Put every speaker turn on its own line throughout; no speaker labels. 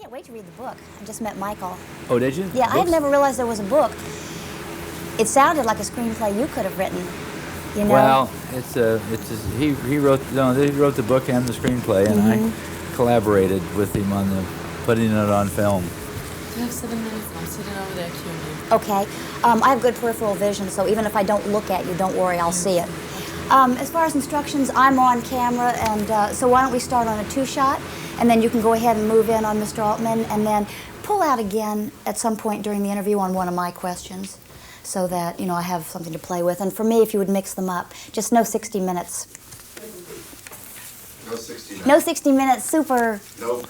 can't wait to read the book. I just met Michael.
Oh, did you?
Yeah,
Books?
I had never realized there was a book. It sounded like a screenplay you could have written. You know?
Well, he wrote the book and the screenplay, and I collaborated with him on putting it on film.
You have 7 minutes. I'm sitting over there queuing you.
Okay. I have good peripheral vision, so even if I don't look at you, don't worry, I'll see it. As far as instructions, I'm on camera, and so why don't we start on a 2-shot, and then you can go ahead and move in on Mr. Altman, and then pull out again at some point during the interview on one of my questions, so that, you know, I have something to play with. And for me, if you would mix them up, just no 60 minutes.
No 60 minutes.
No 60 minutes, super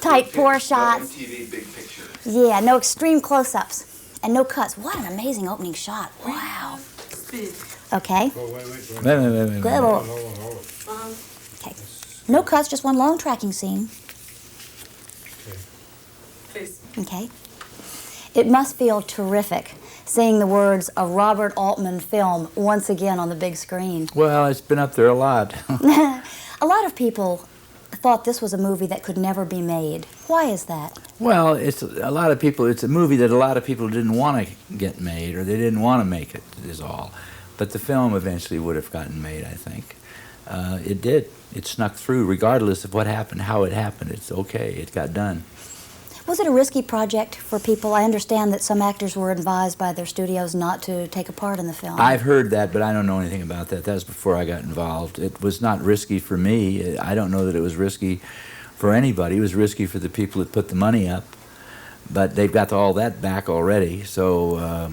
tight pour shots.
No MTV big picture.
Yeah, no extreme close-ups, and no cuts. What an amazing opening shot. Wow.
Speed.
Okay.
Oh, wait.
Wait.
Good. Okay. No cuts, just one long tracking scene.
Please.
Okay. It must feel terrific seeing the words a Robert Altman film once again on the big screen.
Well, it's been up there a lot.
A lot of people thought this was a movie that could never be made. Why is that?
Well, it's a movie that a lot of people didn't want to get made, or they didn't want to make it, is all. But the film eventually would have gotten made, I think. It did. It snuck through, regardless of what happened, how it happened. It's okay. It got done.
Was it a risky project for people? I understand that some actors were advised by their studios not to take a part in the film.
I've heard that, but I don't know anything about that. That was before I got involved. It was not risky for me. I don't know that it was risky for anybody. It was risky for the people that put the money up, but they've got all that back already. So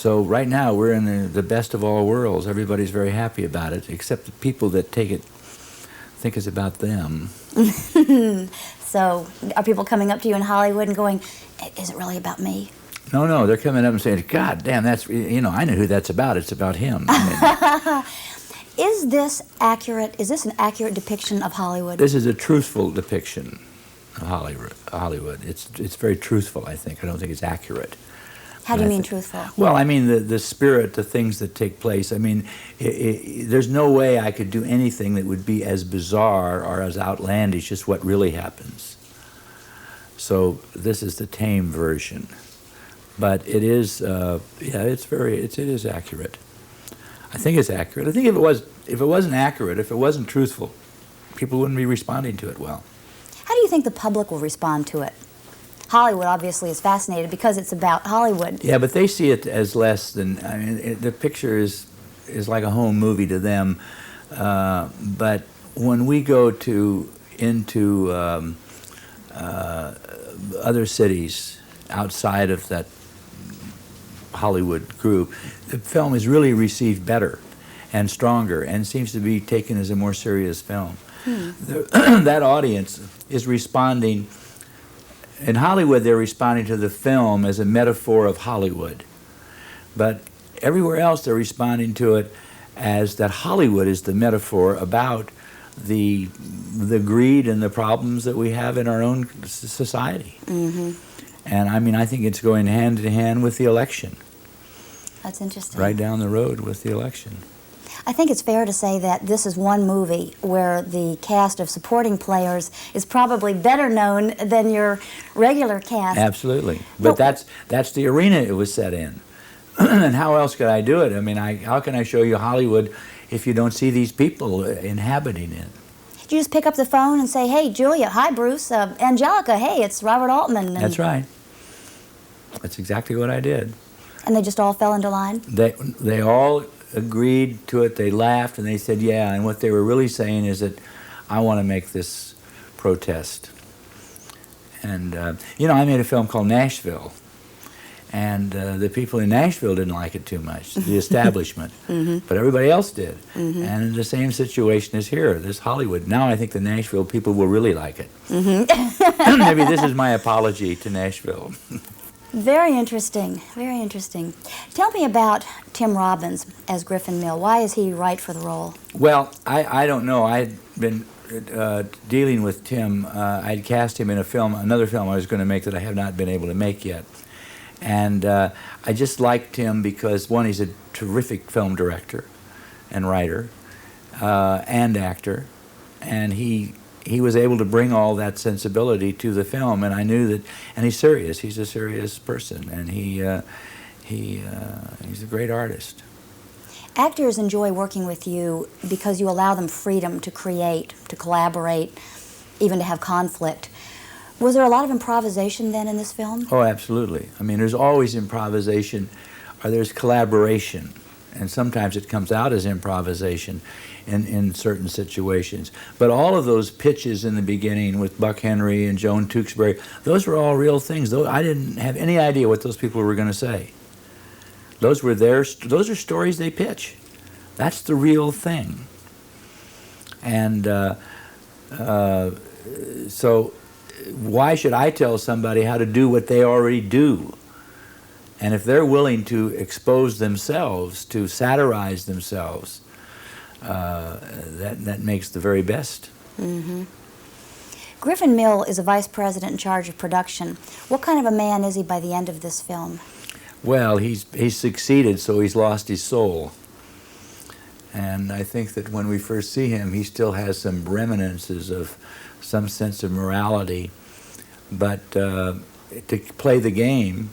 right now we're in the best of all worlds. Everybody's very happy about it, except the people that take it think it's about them.
So are people coming up to you in Hollywood and going, is it really about me?
No, they're coming up and saying, God damn, that's, you know, I know who that's about. It's about him. I mean,
Is this accurate? Is this an accurate depiction of Hollywood?
this is a truthful depiction of Hollywood. It's very truthful, I think. I don't think it's accurate.
How do you
And I
mean
think-
truthful?
Well, I mean the spirit, the things that take place. I mean, there's no way I could do anything that would be as bizarre or as outlandish as what really happens. So this is the tame version, but it is, it is accurate. I think it's accurate. I think if it wasn't accurate, if it wasn't truthful, people wouldn't be responding to it well.
How do you think the public will respond to it? Hollywood obviously is fascinated because it's about Hollywood.
Yeah, but they see it as less than, I mean, the picture is like a home movie to them. But when we go into other cities outside of that Hollywood group, the film is really received better and stronger and seems to be taken as a more serious film. That audience is responding. In Hollywood, they're responding to the film as a metaphor of Hollywood. But everywhere else, they're responding to it as that Hollywood is the metaphor about the greed and the problems that we have in our own society.
Mm-hmm.
And I mean, I think it's going hand in hand with the election,
That's interesting.
right down the road with the election.
I think it's fair to say that this is one movie where the cast of supporting players is probably better known than your regular cast.
Absolutely. But that's the arena it was set in. And how else could I do it? I mean, how can I show you Hollywood if you don't see these people inhabiting it?
Did you just pick up the phone and say, hey, Julia, hi, Bruce, Angelica, hey, it's Robert Altman. And
That's right. That's exactly what I did.
And they just all fell into line?
They all agreed to it. They laughed and they said, yeah. And what they were really saying is that I want to make this protest. And, you know, I made a film called Nashville. And the people in Nashville didn't like it too much, the establishment. But everybody else did. And the same situation is here, this Hollywood. Now I think the Nashville people will really like it. Maybe this is my apology to Nashville.
Very interesting, very interesting. Tell me about Tim Robbins as Griffin Mill. Why is he right for the role?
Well, I don't know. I'd been dealing with Tim. I'd cast him in another film I was going to make that I have not been able to make yet. And I just liked him because, one, he's a terrific film director and writer and actor. And he he was able to bring all that sensibility to the film, and I knew that. And he's serious. He's a serious person, and he's a great artist.
Actors enjoy working with you because you allow them freedom to create, to collaborate, even to have conflict. Was there a lot of improvisation then in this film?
Oh, absolutely. I mean, there's always improvisation, or there's collaboration, and sometimes it comes out as improvisation in certain situations. But all of those pitches in the beginning with Buck Henry and Joan Tewksbury, those were all real things. I didn't have any idea what those people were going to say. Those are stories they pitch. That's the real thing. And so why should I tell somebody how to do what they already do? And if they're willing to expose themselves, to satirize themselves, that makes the very best.
Mm-hmm. Griffin Mill is a vice president in charge of production. What kind of a man is he by the end of this film?
Well, he's succeeded, so he's lost his soul. And I think that when we first see him, he still has some reminiscences of some sense of morality. But to play the game,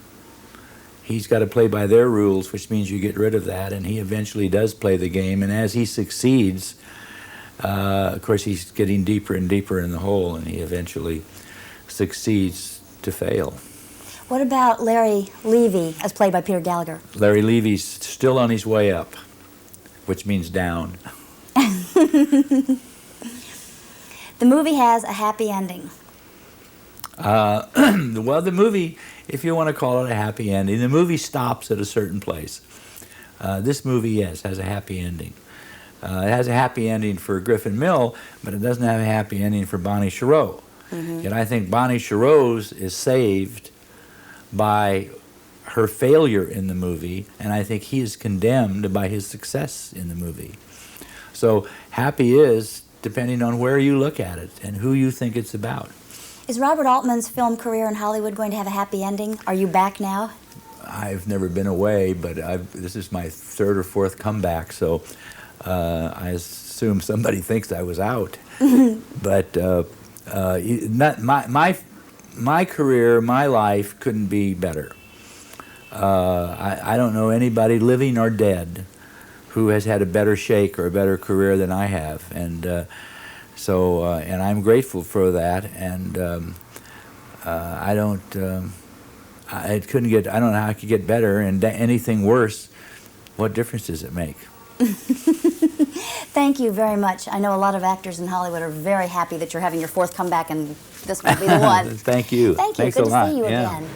he's got to play by their rules, which means you get rid of that, and he eventually does play the game. And as he succeeds, of course, he's getting deeper and deeper in the hole, and he eventually succeeds to fail.
What about Larry Levy, as played by Peter Gallagher?
Larry Levy's still on his way up, which means down.
The movie has a happy ending.
Well, the movie, if you want to call it a happy ending, the movie stops at a certain place. This movie, yes, has a happy ending. It has a happy ending for Griffin Mill, but it doesn't have a happy ending for Bonnie Chereau. Mm-hmm. Yet I think Bonnie Chereau's is saved by her failure in the movie, and I think he is condemned by his success in the movie. So happy is depending on where you look at it and who you think it's about.
Is Robert Altman's film career in Hollywood going to have a happy ending? Are you back now?
I've never been away, but this is my third or fourth comeback, so I assume somebody thinks I was out. But my career, my life couldn't be better. I don't know anybody living or dead who has had a better shake or a better career than I have, and and I'm grateful for that. And I don't know how I could get better, and anything worse, what difference does it make?
Thank you very much. I know a lot of actors in Hollywood are very happy that you're having your fourth comeback, and this will be the one.
Thank you.
Thank you.
Thanks
Good
a
to
lot.
see you
Yeah.
again.